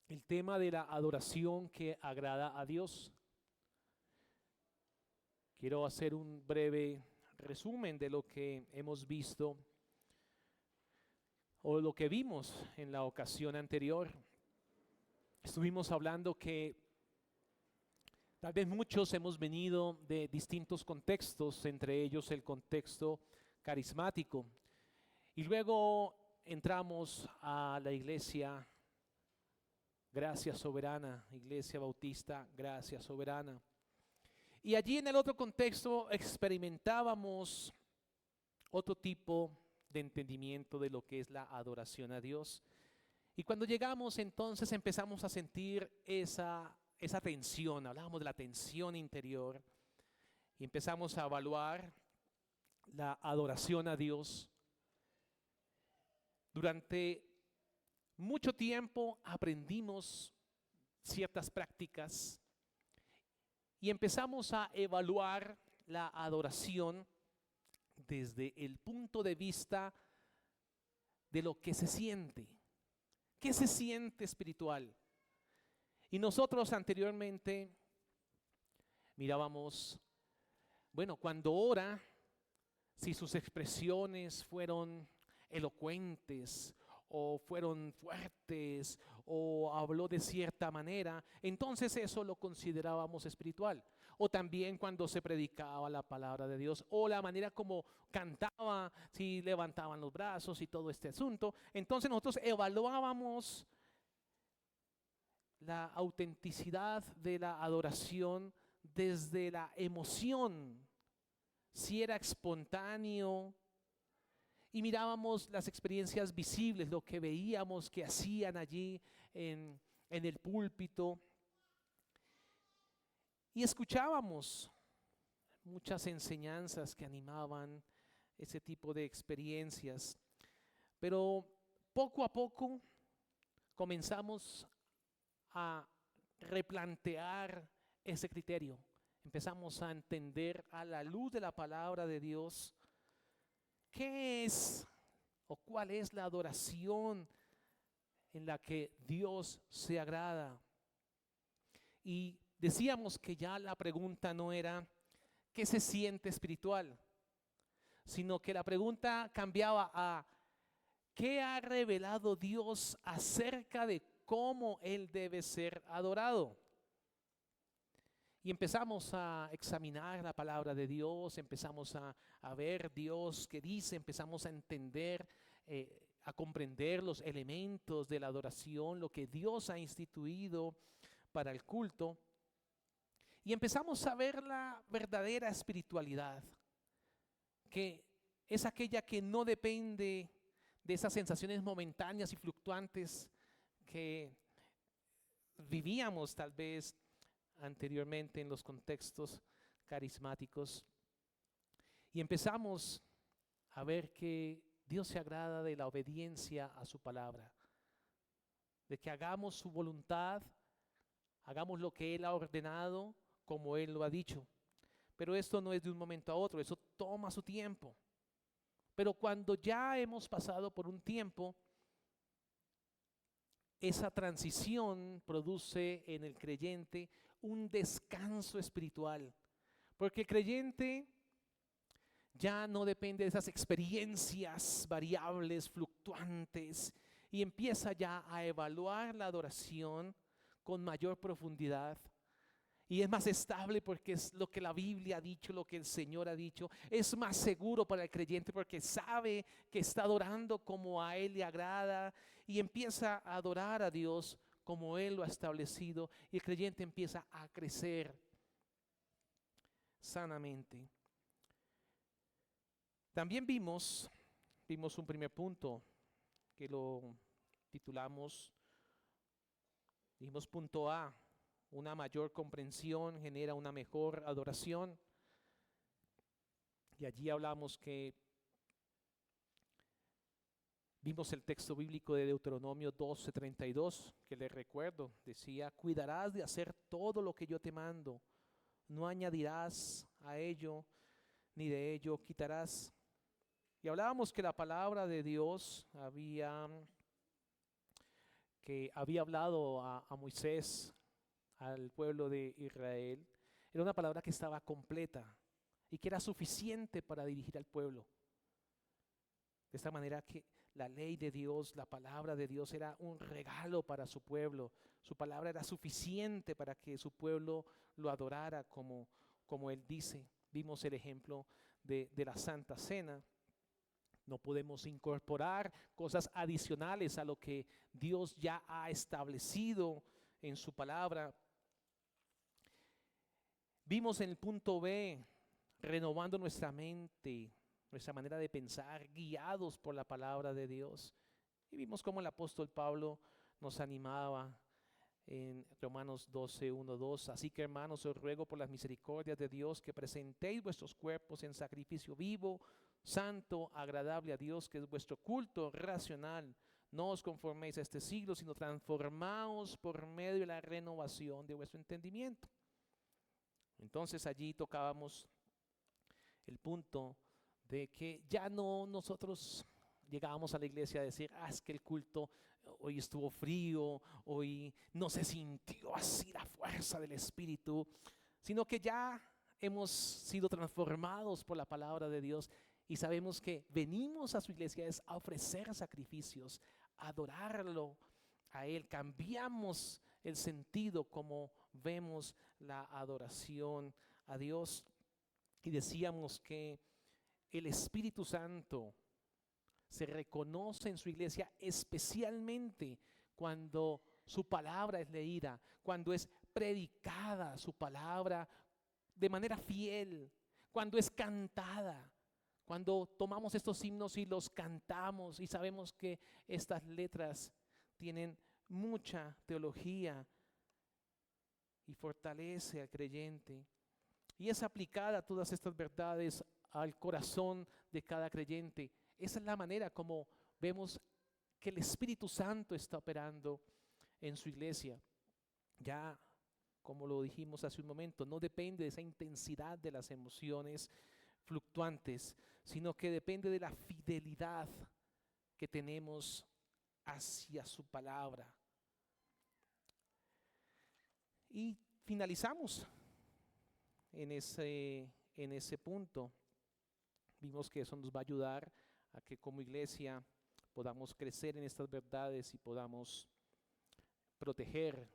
el tema de la adoración que agrada a Dios. Quiero hacer un breve resumen de lo que hemos visto o lo que vimos en la ocasión anterior. Estuvimos hablando que tal vez muchos hemos venido de distintos contextos, entre ellos el contexto carismático. Y luego entramos a la iglesia Gracia Soberana, Iglesia Bautista Gracia Soberana. Y allí en el otro contexto experimentábamos otro tipo de entendimiento de lo que es la adoración a Dios. Y cuando llegamos entonces empezamos a sentir esa tensión, hablábamos de la tensión interior y empezamos a evaluar la adoración a Dios. Durante mucho tiempo aprendimos ciertas prácticas y empezamos a evaluar la adoración desde el punto de vista de lo que se siente. ¿Qué se siente espiritual? Y nosotros anteriormente mirábamos, bueno, cuando ora, si sus expresiones fueron elocuentes o fueron fuertes o habló de cierta manera, entonces eso lo considerábamos espiritual. O también cuando se predicaba la palabra de Dios o la manera como cantaba, si levantaban los brazos y todo este asunto. Entonces nosotros evaluábamos la autenticidad de la adoración desde la emoción, si era espontáneo, y mirábamos las experiencias visibles, lo que veíamos que hacían allí en el púlpito, y escuchábamos muchas enseñanzas que animaban ese tipo de experiencias. Pero poco a poco comenzamos a replantear ese criterio. Empezamos a entender a la luz de la palabra de Dios qué es o cuál es la adoración en la que Dios se agrada. Y decíamos que ya la pregunta no era ¿qué se siente espiritual? Sino que la pregunta cambiaba a ¿qué ha revelado Dios acerca de cómo Él debe ser adorado? Y empezamos a examinar la palabra de Dios, empezamos a ver Dios qué dice, empezamos a entender, a comprender los elementos de la adoración, lo que Dios ha instituido para el culto. Y empezamos a ver la verdadera espiritualidad, que es aquella que no depende de esas sensaciones momentáneas y fluctuantes que vivíamos tal vez anteriormente en los contextos carismáticos. Y empezamos a ver que Dios se agrada de la obediencia a su palabra, de que hagamos su voluntad, hagamos lo que Él ha ordenado como Él lo ha dicho. Pero esto no es de un momento a otro, eso toma su tiempo. Pero cuando ya hemos pasado por un tiempo, esa transición produce en el creyente un descanso espiritual, porque el creyente ya no depende de esas experiencias variables, fluctuantes, y empieza ya a evaluar la adoración con mayor profundidad. Y es más estable porque es lo que la Biblia ha dicho, lo que el Señor ha dicho. Es más seguro para el creyente porque sabe que está adorando como a Él le agrada y empieza a adorar a Dios como Él lo ha establecido. Y el creyente empieza a crecer sanamente. También vimos un primer punto que lo titulamos, dijimos punto A. Una mayor comprensión genera una mejor adoración. Y allí hablamos que vimos el texto bíblico de Deuteronomio 12:32, que les recuerdo, decía, cuidarás de hacer todo lo que yo te mando, no añadirás a ello, ni de ello quitarás. Y hablábamos que la palabra de Dios había que había hablado a Moisés, al pueblo de Israel, era una palabra que estaba completa y que era suficiente para dirigir al pueblo. De esta manera que la ley de Dios, la palabra de Dios era un regalo para su pueblo. Su palabra era suficiente para que su pueblo lo adorara como Él dice. Vimos el ejemplo de la Santa Cena. No podemos incorporar cosas adicionales a lo que Dios ya ha establecido en su palabra. Vimos en el punto B, renovando nuestra mente, nuestra manera de pensar, guiados por la palabra de Dios. Y vimos cómo el apóstol Pablo nos animaba en Romanos 12, 1, 2. Así que, hermanos, os ruego por las misericordias de Dios que presentéis vuestros cuerpos en sacrificio vivo, santo, agradable a Dios, que es vuestro culto racional. No os conforméis a este siglo, sino transformaos por medio de la renovación de vuestro entendimiento. Entonces allí tocábamos el punto de que ya no nosotros llegábamos a la iglesia a decir, es que el culto hoy estuvo frío, hoy no se sintió así la fuerza del Espíritu, sino que ya hemos sido transformados por la palabra de Dios y sabemos que venimos a su iglesia es a ofrecer sacrificios, a adorarlo a Él. Cambiamos el sentido como vemos la adoración a Dios. Y decíamos que el Espíritu Santo se reconoce en su iglesia especialmente cuando su palabra es leída, cuando es predicada su palabra de manera fiel, cuando es cantada, cuando tomamos estos himnos y los cantamos y sabemos que estas letras tienen mucha teología y fortalece al creyente. Y es aplicada todas estas verdades al corazón de cada creyente. Esa es la manera como vemos que el Espíritu Santo está operando en su iglesia. Ya, como lo dijimos hace un momento, no depende de esa intensidad de las emociones fluctuantes, sino que depende de la fidelidad que tenemos hacia su palabra. Y finalizamos en ese punto. Vimos que eso nos va a ayudar a que como iglesia podamos crecer en estas verdades y podamos proteger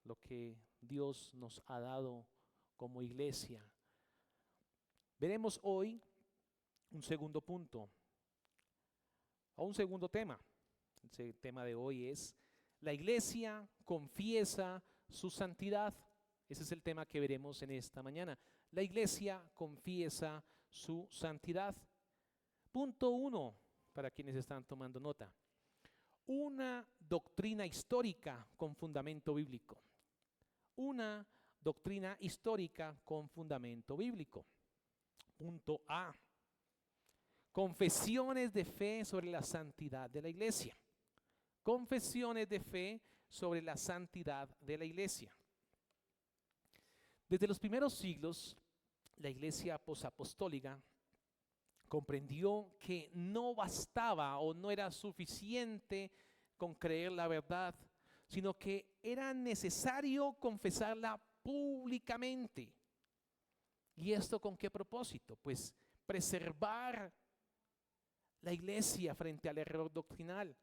lo que Dios nos ha dado como iglesia. Veremos hoy un segundo punto o un segundo tema. El tema de hoy es: la iglesia confiesa su santidad. Ese es el tema que veremos en esta mañana. La iglesia confiesa su santidad. Punto 1, para quienes están tomando nota. Una doctrina histórica con fundamento bíblico. Una doctrina histórica con fundamento bíblico. Punto A. Confesiones de fe sobre la santidad de la iglesia. Confesiones de fe sobre la santidad de la iglesia. Desde los primeros siglos, la iglesia posapostólica comprendió que no bastaba o no era suficiente con creer la verdad, sino que era necesario confesarla públicamente. ¿Y esto con qué propósito? Pues preservar la iglesia frente al error doctrinal.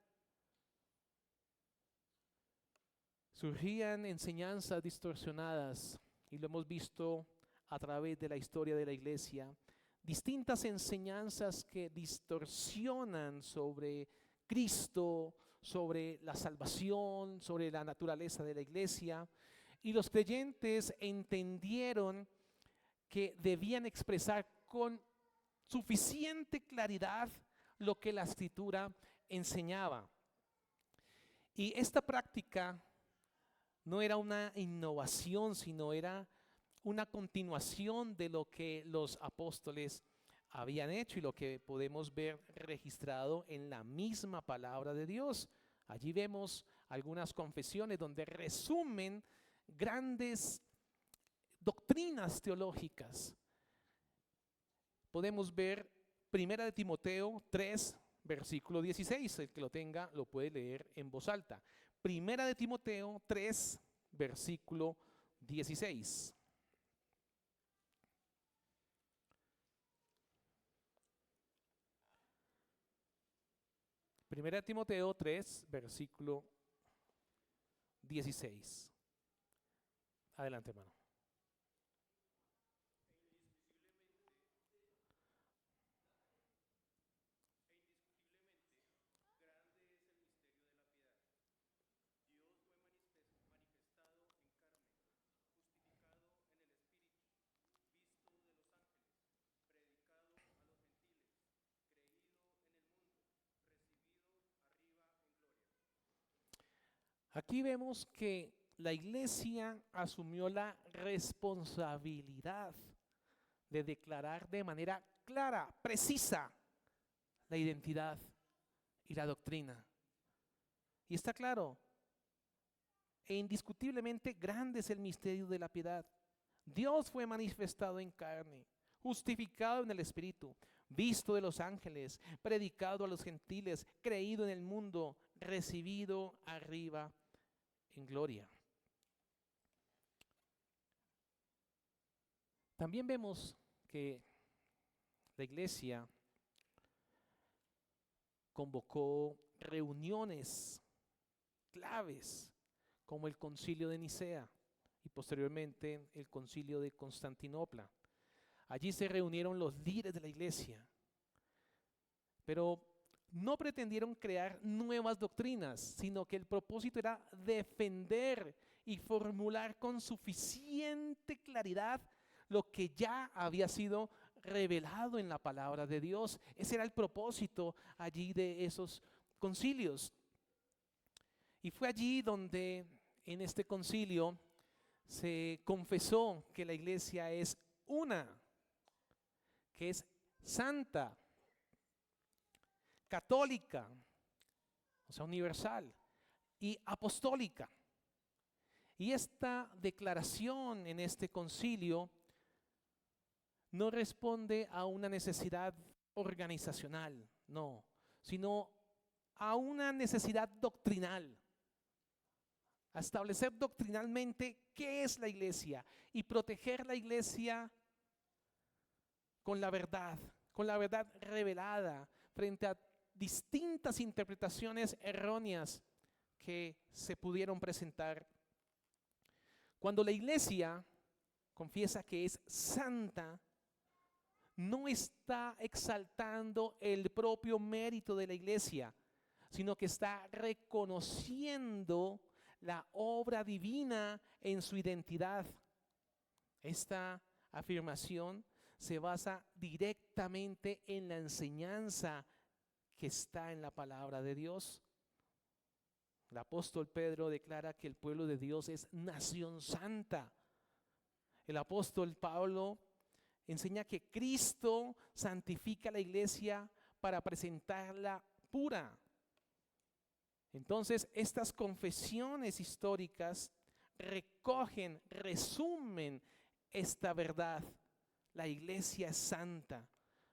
Surgían enseñanzas distorsionadas, y lo hemos visto a través de la historia de la iglesia, distintas enseñanzas que distorsionan sobre Cristo, sobre la salvación, sobre la naturaleza de la iglesia, y los creyentes entendieron que debían expresar con suficiente claridad lo que la Escritura enseñaba. Y esta práctica no era una innovación, sino era una continuación de lo que los apóstoles habían hecho y lo que podemos ver registrado en la misma palabra de Dios. Allí vemos algunas confesiones donde resumen grandes doctrinas teológicas. Podemos ver 1 de Timoteo 3, versículo 16. El que lo tenga lo puede leer en voz alta. Primera de Timoteo 3, versículo 16. Primera de Timoteo 3, versículo 16. Adelante, hermano. Aquí vemos que la iglesia asumió la responsabilidad de declarar de manera clara, precisa, la identidad y la doctrina. Y está claro, e indiscutiblemente grande es el misterio de la piedad. Dios fue manifestado en carne, justificado en el Espíritu, visto de los ángeles, predicado a los gentiles, creído en el mundo, recibido arriba en gloria. También vemos que la iglesia convocó reuniones claves como el Concilio de Nicea y posteriormente el Concilio de Constantinopla. Allí se reunieron los líderes de la iglesia, pero no pretendieron crear nuevas doctrinas, sino que el propósito era defender y formular con suficiente claridad lo que ya había sido revelado en la palabra de Dios. Ese era el propósito allí de esos concilios. Y fue allí donde en este concilio se confesó que la iglesia es una, que es santa, católica, o sea, universal, y apostólica. Y esta declaración en este concilio no responde a una necesidad organizacional, no, sino a una necesidad doctrinal, a establecer doctrinalmente qué es la iglesia y proteger la iglesia con la verdad revelada frente a distintas interpretaciones erróneas que se pudieron presentar. Cuando la iglesia confiesa que es santa, no está exaltando el propio mérito de la iglesia, sino que está reconociendo la obra divina en su identidad. Esta afirmación se basa directamente en la enseñanza que está en la palabra de Dios. El apóstol Pedro declara que el pueblo de Dios es nación santa. El apóstol Pablo enseña que Cristo santifica la iglesia para presentarla pura. Entonces, estas confesiones históricas recogen, resumen esta verdad. La iglesia es santa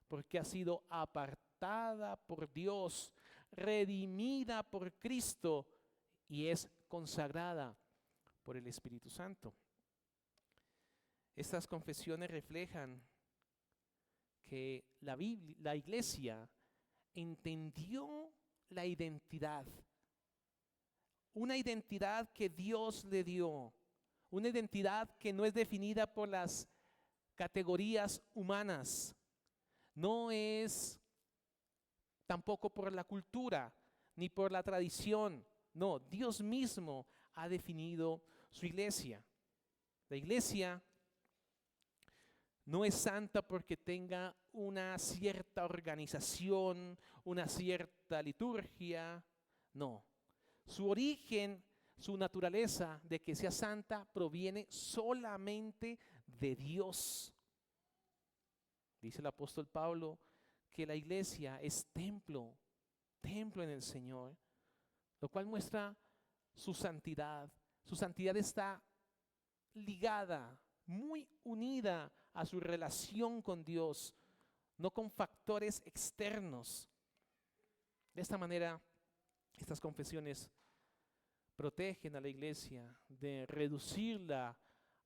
porque ha sido apartada por Dios, redimida por Cristo y es consagrada por el Espíritu Santo. Estas confesiones reflejan que la iglesia entendió la identidad, una identidad que Dios le dio, una identidad que no es definida por las categorías humanas, no es tampoco por la cultura ni por la tradición. No, Dios mismo ha definido su iglesia. La iglesia no es santa porque tenga una cierta organización, una cierta liturgia. No, su origen, su naturaleza de que sea santa proviene solamente de Dios. Dice el apóstol Pablo que la iglesia es templo en el Señor, lo cual muestra su santidad. Su santidad está ligada, muy unida a su relación con Dios, no con factores externos. De esta manera, estas confesiones protegen a la iglesia de reducirla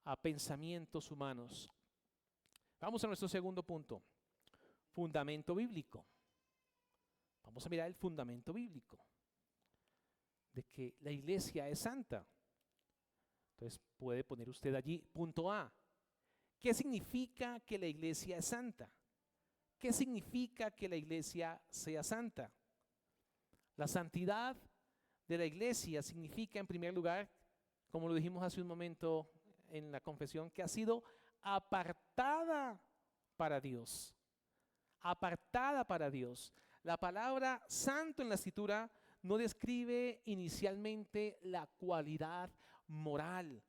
a pensamientos humanos. Vamos a nuestro segundo punto, fundamento bíblico. Vamos a mirar el fundamento bíblico de que la iglesia es santa. Entonces puede poner usted allí punto A. ¿Qué significa que la iglesia es santa? ¿Qué significa que la iglesia sea santa? La santidad de la iglesia significa, en primer lugar, como lo dijimos hace un momento en la confesión, que ha sido apartada para Dios. Apartada para Dios. La palabra santo en la escritura no describe inicialmente la cualidad moral,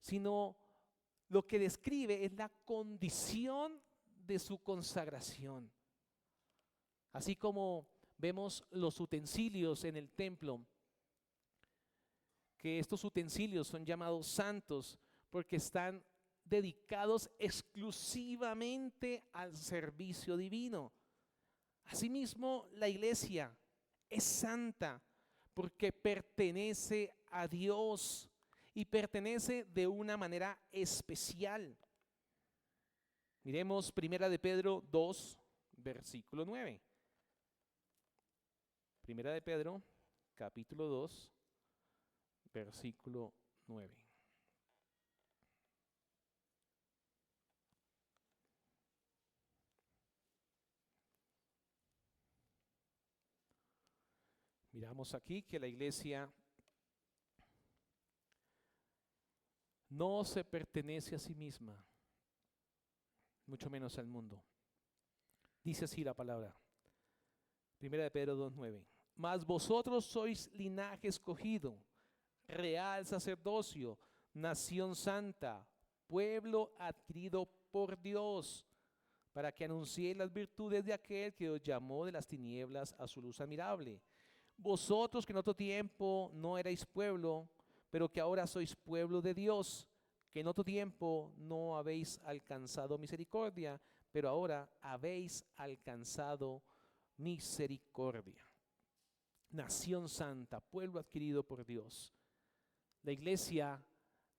sino lo que describe es la condición de su consagración. Así como vemos los utensilios en el templo, que estos utensilios son llamados santos porque están dedicados exclusivamente al servicio divino. Asimismo, la iglesia es santa porque pertenece a Dios y pertenece de una manera especial. Miremos 1 de Pedro 2, versículo 9. 1 de Pedro, capítulo 2, versículo 9. Miramos aquí que la iglesia no se pertenece a sí misma, mucho menos al mundo. Dice así la palabra. 1 de Pedro 2:9. Mas vosotros sois linaje escogido, real sacerdocio, nación santa, pueblo adquirido por Dios, para que anunciéis las virtudes de aquel que os llamó de las tinieblas a su luz admirable. Vosotros que en otro tiempo no erais pueblo, pero que ahora sois pueblo de Dios, que en otro tiempo no habéis alcanzado misericordia, pero ahora habéis alcanzado misericordia. Nación santa, pueblo adquirido por Dios. La iglesia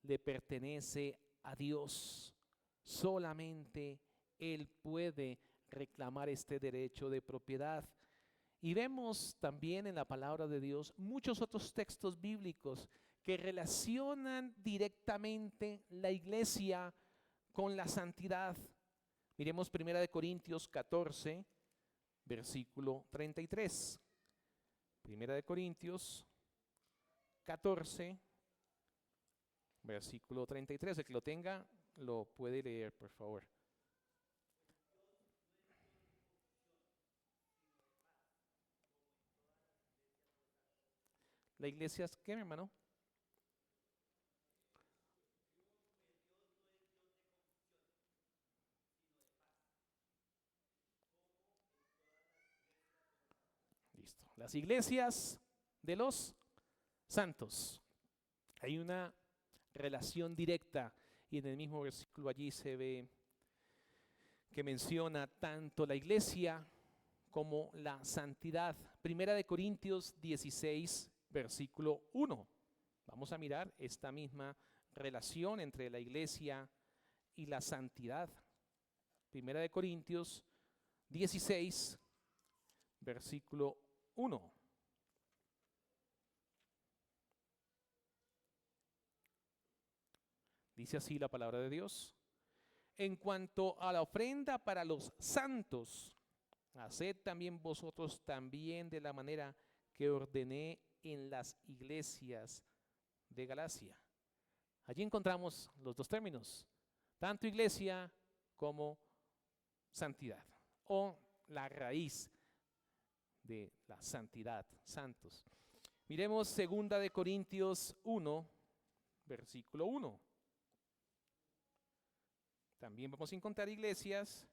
le pertenece a Dios. Solamente Él puede reclamar este derecho de propiedad. Y vemos también en la palabra de Dios muchos otros textos bíblicos que relacionan directamente la iglesia con la santidad. Miremos 1 Corintios 14, versículo 33. 1 Corintios 14, versículo 33. El que lo tenga, lo puede leer, por favor. ¿La iglesia es qué, mi hermano? Listo. Las iglesias de los santos. Hay una relación directa y en el mismo versículo allí se ve que menciona tanto la iglesia como la santidad. 1 Corintios 16, versículo 1. Vamos a mirar esta misma relación entre la iglesia y la santidad. 1 Corintios 16, versículo 1. Dice así la palabra de Dios. En cuanto a la ofrenda para los santos, haced también vosotros también de la manera que ordené en las iglesias de Galacia. Allí encontramos los dos términos, tanto iglesia como santidad, o la raíz de la santidad, santos. Miremos 2 Corintios 1, versículo 1. También vamos a encontrar iglesias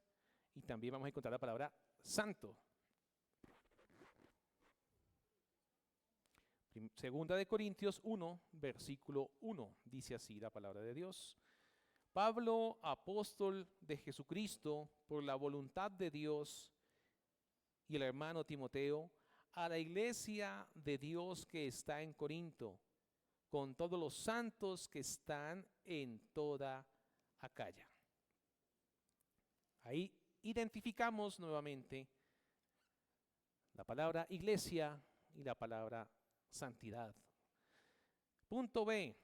y también vamos a encontrar la palabra santo. 2 Corintios 1, versículo 1, dice así la palabra de Dios. Pablo, apóstol de Jesucristo, por la voluntad de Dios, y el hermano Timoteo, a la iglesia de Dios que está en Corinto, con todos los santos que están en toda Acaya. Ahí identificamos nuevamente la palabra iglesia y la palabra santidad. Punto B.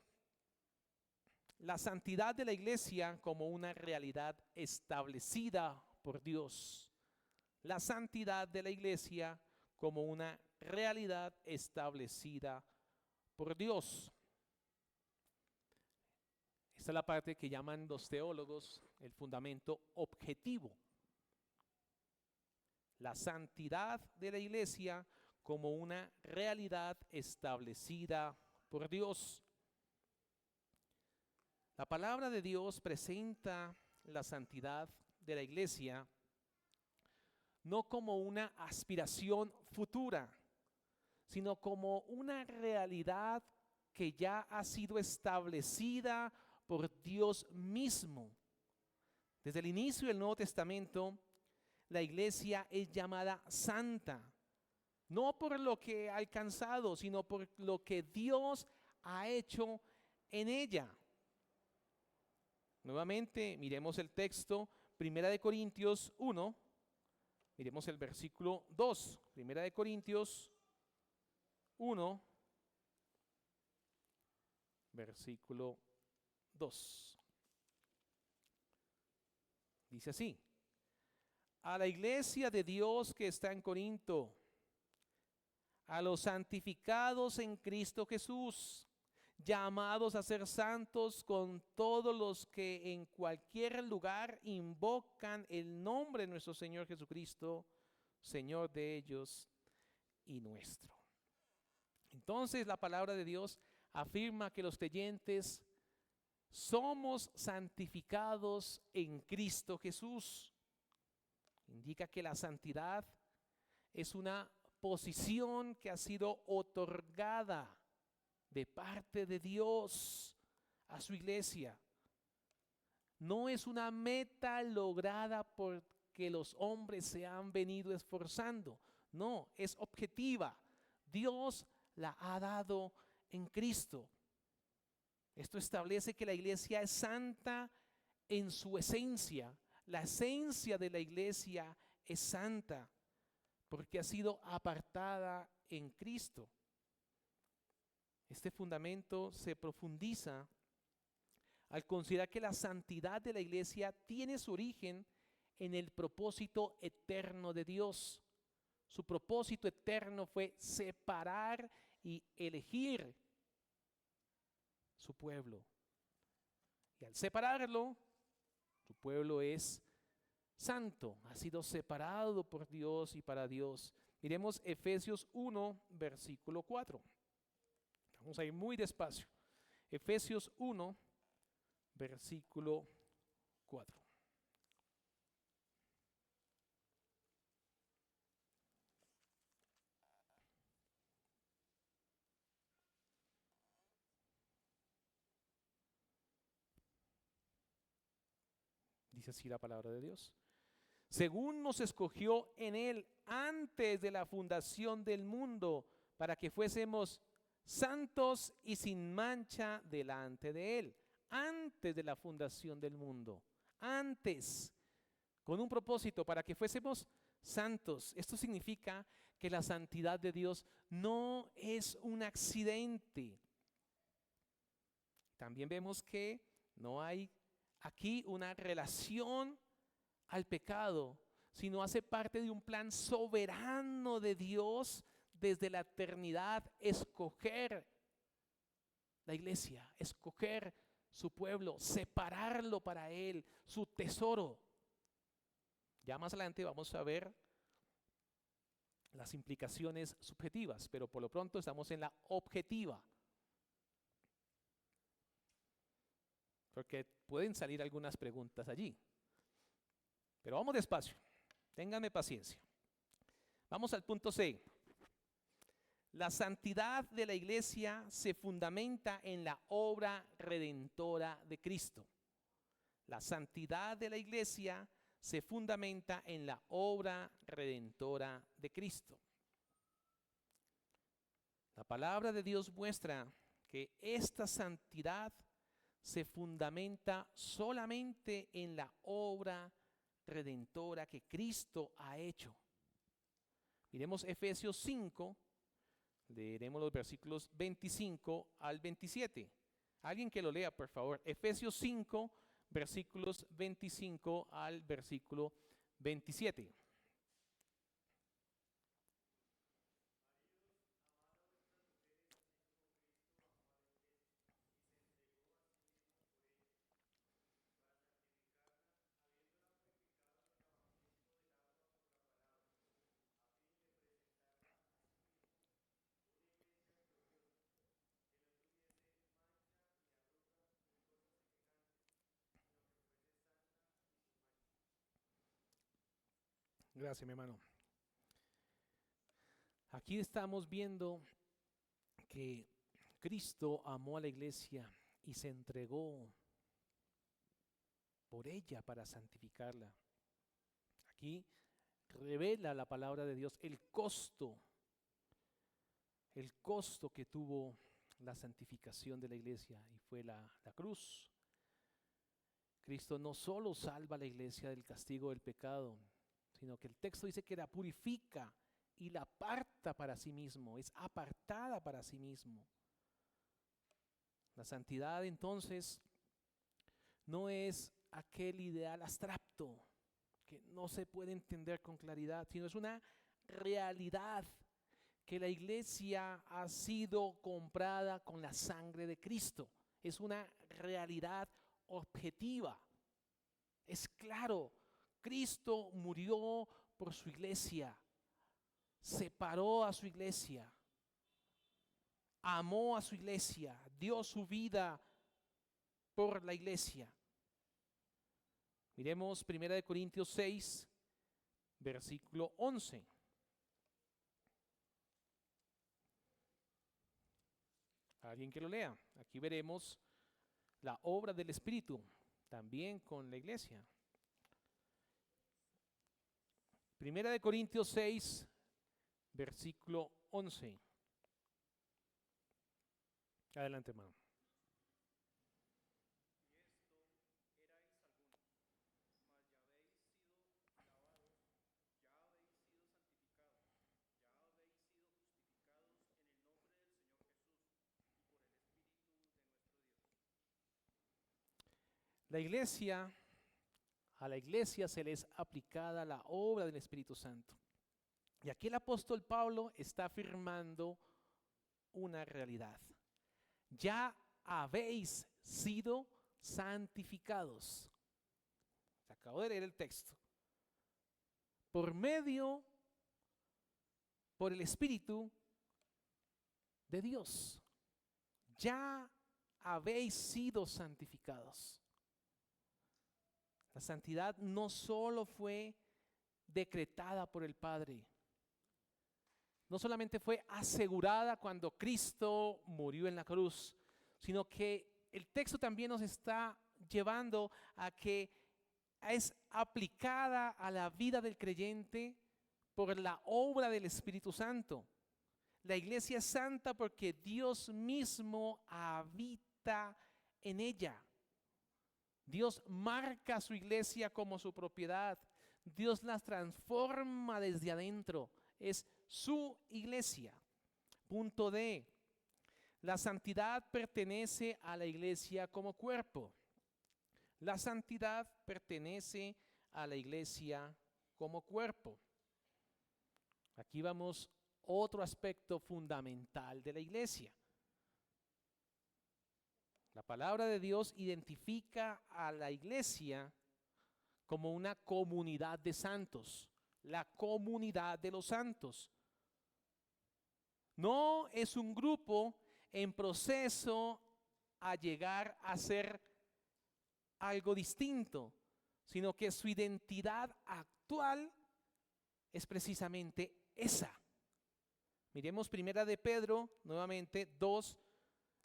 La santidad de la iglesia como una realidad establecida por Dios. La santidad de la iglesia como una realidad establecida por Dios. Esta es la parte que llaman los teólogos el fundamento objetivo. La santidad de la iglesia como una realidad establecida por Dios. La palabra de Dios presenta la santidad de la iglesia no como una aspiración futura, sino como una realidad que ya ha sido establecida por Dios mismo. Desde el inicio del Nuevo Testamento, la iglesia es llamada santa, no por lo que ha alcanzado, sino por lo que Dios ha hecho en ella. Nuevamente, miremos el texto, 1 Corintios 1, miremos el versículo 2, 1 Corintios 1, versículo 2. Dice así: a la iglesia de Dios que está en Corinto, a los santificados en Cristo Jesús, llamados a ser santos con todos los que en cualquier lugar invocan el nombre de nuestro Señor Jesucristo, Señor de ellos y nuestro. Entonces la palabra de Dios afirma que los creyentes somos santificados en Cristo Jesús. Indica que la santidad es una posición que ha sido otorgada de parte de Dios a su iglesia. No es una meta lograda porque los hombres se han venido esforzando. No, es objetiva. Dios la ha dado en Cristo. Esto establece que la iglesia es santa en su esencia. La esencia de la iglesia es santa porque ha sido apartada en Cristo. Este fundamento se profundiza al considerar que la santidad de la iglesia tiene su origen en el propósito eterno de Dios. Su propósito eterno fue separar y elegir su pueblo. Y al separarlo, su pueblo es santo, ha sido separado por Dios y para Dios. Miremos Efesios 1, versículo 4. Vamos a ir muy despacio. Efesios 1, versículo 4. Dice así la palabra de Dios. Según nos escogió en Él antes de la fundación del mundo, para que fuésemos santos y sin mancha delante de Él. Antes de la fundación del mundo. Antes. Con un propósito, para que fuésemos santos. Esto significa que la santidad de Dios no es un accidente. También vemos que no hay aquí una relación al pecado, sino hace parte de un plan soberano de Dios desde la eternidad, escoger la iglesia, escoger su pueblo, separarlo para Él, su tesoro. Ya más adelante vamos a ver las implicaciones subjetivas, pero por lo pronto estamos en la objetiva. Porque pueden salir algunas preguntas allí. Pero vamos despacio, ténganme paciencia. Vamos al punto C. La santidad de la iglesia se fundamenta en la obra redentora de Cristo. La santidad de la iglesia se fundamenta en la obra redentora de Cristo. La palabra de Dios muestra que esta santidad se fundamenta solamente en la obra redentora que Cristo ha hecho. Miremos Efesios 5, leeremos los versículos 25 al 27. Alguien que lo lea, por favor. Efesios 5, versículos 25 al versículo 27. Gracias, mi hermano. Aquí estamos viendo que Cristo amó a la iglesia y se entregó por ella para santificarla. Aquí revela la palabra de Dios el costo que tuvo la santificación de la iglesia, y fue la cruz. Cristo no solo salva a la iglesia del castigo del pecado, sino que el texto dice que la purifica y la aparta para sí mismo, es apartada para sí mismo. La santidad entonces no es aquel ideal abstracto que no se puede entender con claridad, sino es una realidad que la iglesia ha sido comprada con la sangre de Cristo. Es una realidad objetiva. Es claro, Cristo murió por su iglesia, separó a su iglesia, amó a su iglesia, dio su vida por la iglesia. Miremos 1 Corintios 6, versículo 11. Alguien que lo lea. Aquí veremos la obra del Espíritu también con la iglesia. 1 Corintios 6, versículo 11. Adelante, hermano. A la iglesia se les ha aplicada la obra del Espíritu Santo. Y aquí el apóstol Pablo está afirmando una realidad. Ya habéis sido santificados. Acabo de leer el texto. Por el Espíritu de Dios. Ya habéis sido santificados. La santidad no solo fue decretada por el Padre, no solamente fue asegurada cuando Cristo murió en la cruz, sino que el texto también nos está llevando a que es aplicada a la vida del creyente por la obra del Espíritu Santo. La iglesia es santa porque Dios mismo habita en ella. Dios marca a su iglesia como su propiedad. Dios las transforma desde adentro. Es su iglesia. Punto D. La santidad pertenece a la iglesia como cuerpo. La santidad pertenece a la iglesia como cuerpo. Aquí vamos otro aspecto fundamental de la iglesia. La palabra de Dios identifica a la iglesia como una comunidad de santos, la comunidad de los santos. No es un grupo en proceso a llegar a ser algo distinto, sino que su identidad actual es precisamente esa. Miremos 1 de Pedro, nuevamente 2,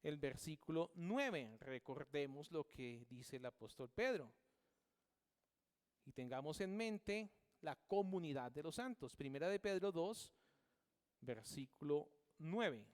el versículo 9. Recordemos lo que dice el apóstol Pedro. Y tengamos en mente la comunidad de los santos. 1 de Pedro 2, versículo 9.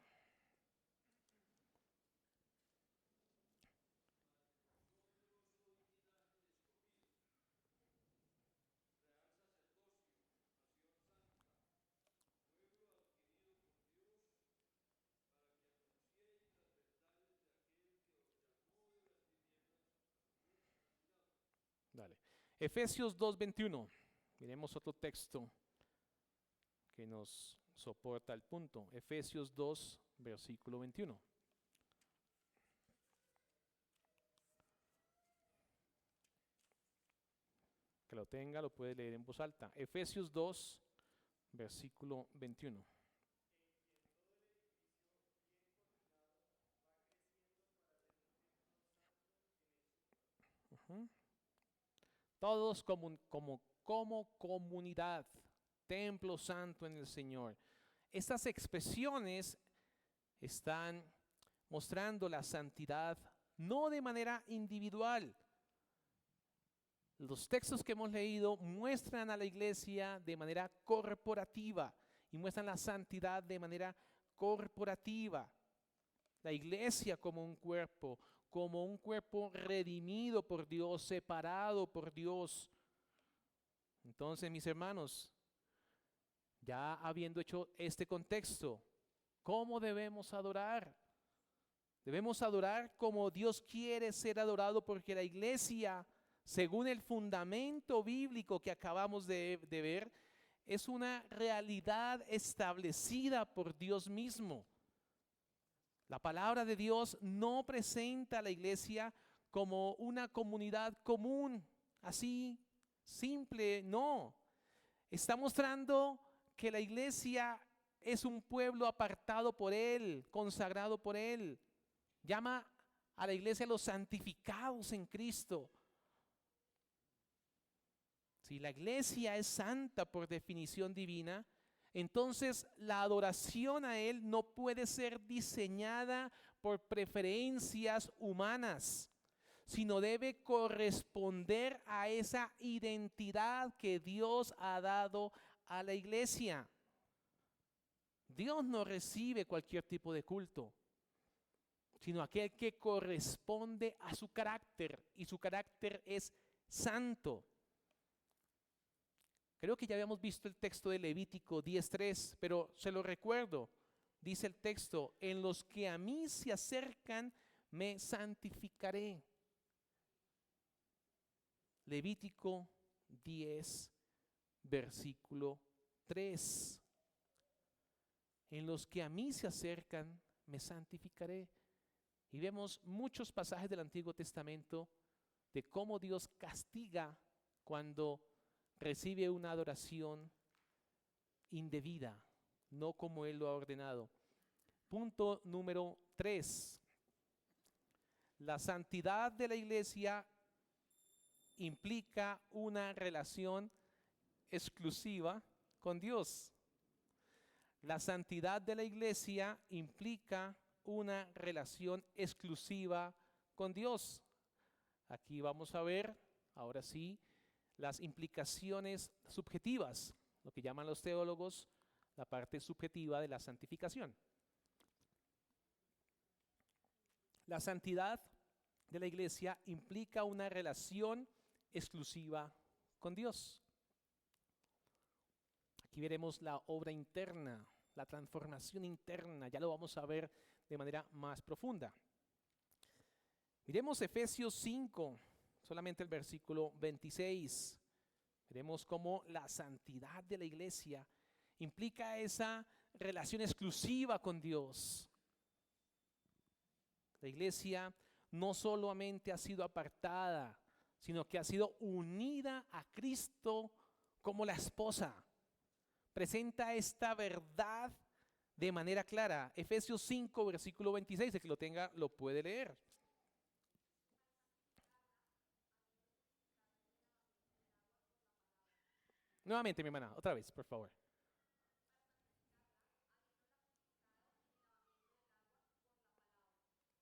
Efesios 2:21. Miremos otro texto que nos soporta el punto. Efesios 2, versículo 21. Que lo tenga, lo puede leer en voz alta. Efesios 2, versículo 21. Ujú. Todos como comunidad, templo santo en el Señor. Estas expresiones están mostrando la santidad no de manera individual. Los textos que hemos leído muestran a la iglesia de manera corporativa y muestran la santidad de manera corporativa. La iglesia como un cuerpo redimido por Dios, separado por Dios. Entonces, mis hermanos, ya habiendo hecho este contexto, ¿cómo debemos adorar? Debemos adorar como Dios quiere ser adorado, porque la iglesia, según el fundamento bíblico que acabamos de ver, es una realidad establecida por Dios mismo. La palabra de Dios no presenta a la iglesia como una comunidad común, así, simple, no. Está mostrando que la iglesia es un pueblo apartado por Él, consagrado por Él. Llama a la iglesia los santificados en Cristo. Si la iglesia es santa por definición divina, entonces la adoración a Él no puede ser diseñada por preferencias humanas, sino debe corresponder a esa identidad que Dios ha dado a la iglesia. Dios no recibe cualquier tipo de culto, sino aquel que corresponde a su carácter, y su carácter es santo. Creo que ya habíamos visto el texto de Levítico 10:3, pero se lo recuerdo. Dice el texto: en los que a mí se acercan, me santificaré. Levítico 10, versículo 3. En los que a mí se acercan, me santificaré. Y vemos muchos pasajes del Antiguo Testamento de cómo Dios castiga cuando recibe una adoración indebida, no como Él lo ha ordenado. Punto número 3. La santidad de la iglesia implica una relación exclusiva con Dios. La santidad de la iglesia implica una relación exclusiva con Dios. Aquí vamos a ver, ahora sí, las implicaciones subjetivas, lo que llaman los teólogos la parte subjetiva de la santificación. La santidad de la iglesia implica una relación exclusiva con Dios. Aquí veremos la obra interna, la transformación interna, ya lo vamos a ver de manera más profunda. Miremos Efesios 5, solamente el versículo 26. Veremos cómo la santidad de la iglesia implica esa relación exclusiva con Dios. La iglesia no solamente ha sido apartada, sino que ha sido unida a Cristo como la esposa. Presenta esta verdad de manera clara. Efesios 5, versículo 26, el que lo tenga lo puede leer. Nuevamente, mi hermana, otra vez, por favor.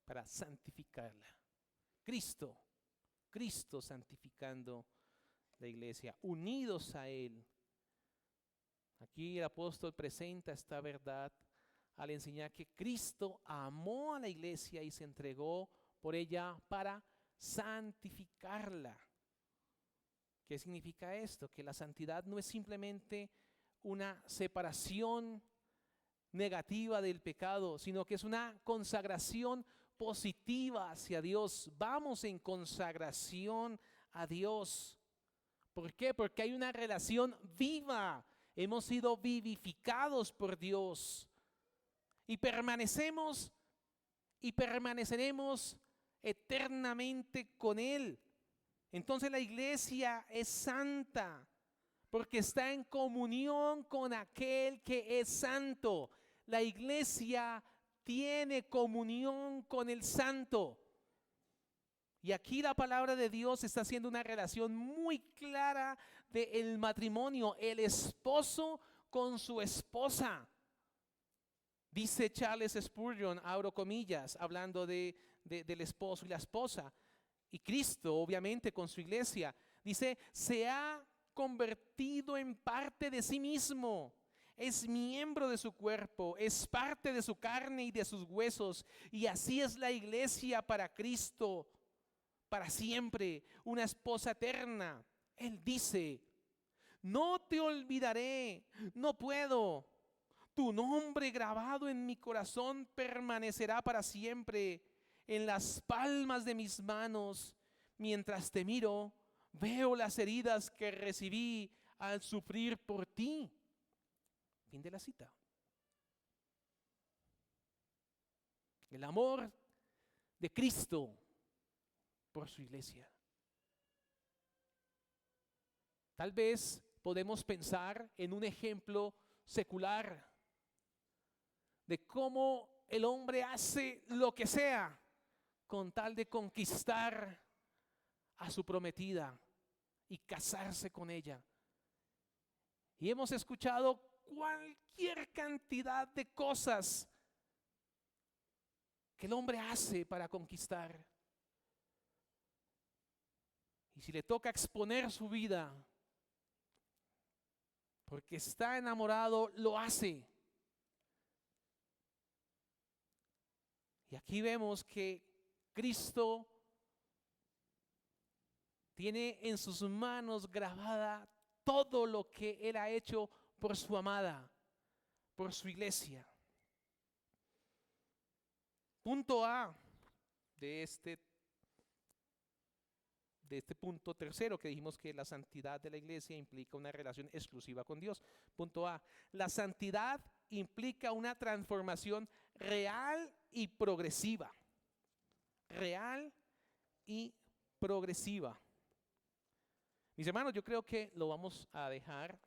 Para santificarla. Cristo santificando la iglesia, unidos a Él. Aquí el apóstol presenta esta verdad al enseñar que Cristo amó a la iglesia y se entregó por ella para santificarla. ¿Qué significa esto? Que la santidad no es simplemente una separación negativa del pecado, sino que es una consagración positiva hacia Dios. Vamos en consagración a Dios. ¿Por qué? Porque hay una relación viva. Hemos sido vivificados por Dios y permanecemos y permaneceremos eternamente con Él. Entonces la iglesia es santa porque está en comunión con aquel que es santo. La iglesia tiene comunión con el santo. Y aquí la palabra de Dios está haciendo una relación muy clara del matrimonio, el esposo con su esposa. Dice Charles Spurgeon, abro comillas, hablando del esposo y la esposa, y Cristo obviamente con su iglesia, dice, se ha convertido en parte de sí mismo. Es miembro de su cuerpo, es parte de su carne y de sus huesos. Y así es la iglesia para Cristo, para siempre, una esposa eterna. Él dice, no te olvidaré, no puedo. Tu nombre grabado en mi corazón permanecerá para siempre. En las palmas de mis manos, mientras te miro, veo las heridas que recibí al sufrir por ti. Fin de la cita. El amor de Cristo por su iglesia. Tal vez podemos pensar en un ejemplo secular de cómo el hombre hace lo que sea con tal de conquistar a su prometida y casarse con ella. Y hemos escuchado cualquier cantidad de cosas que el hombre hace para conquistar. Y si le toca exponer su vida porque está enamorado, lo hace. Y aquí vemos que Cristo tiene en sus manos grabada todo lo que Él ha hecho por su amada, por su iglesia. Punto A de este punto tercero que dijimos que la santidad de la iglesia implica una relación exclusiva con Dios. Punto A, la santidad implica una transformación real y progresiva. Real y progresiva. Mis hermanos, yo creo que lo vamos a dejar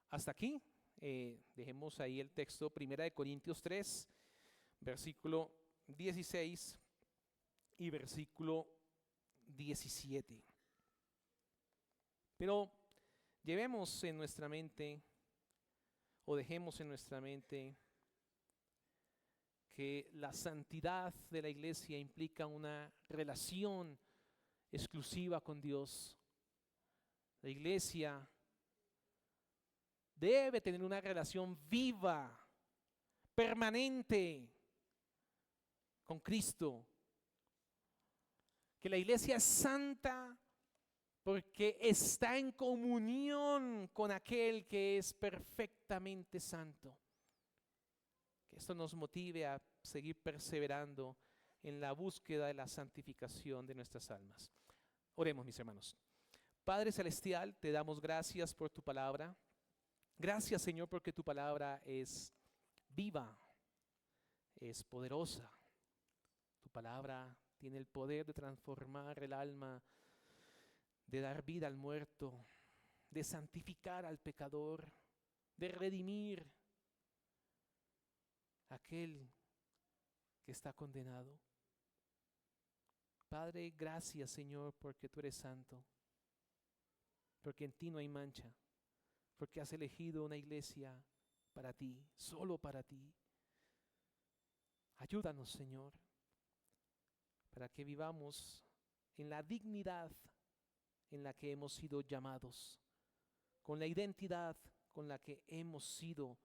hasta aquí. Dejemos ahí el texto, 1 Corintios 3, versículo 16 y versículo 17. Pero llevemos en nuestra mente, o dejemos en nuestra mente, que la santidad de la iglesia implica una relación exclusiva con Dios. La iglesia debe tener una relación viva, permanente con Cristo. Que la iglesia es santa porque está en comunión con aquel que es perfectamente santo. Que esto nos motive a seguir perseverando en la búsqueda de la santificación de nuestras almas. Oremos, mis hermanos. Padre Celestial, te damos gracias por tu palabra. Gracias, Señor, porque tu palabra es viva, es poderosa. Tu palabra tiene el poder de transformar el alma, de dar vida al muerto, de santificar al pecador, de redimir a aquel que está condenado. Padre, gracias, Señor, porque tú eres santo, porque en ti no hay mancha, porque has elegido una iglesia para ti, solo para ti. Ayúdanos, Señor, para que vivamos en la dignidad en la que hemos sido llamados, con la identidad con la que hemos sido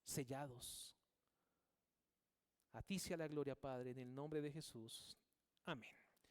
sellados. A ti sea la gloria, Padre, en el nombre de Jesús. Amén.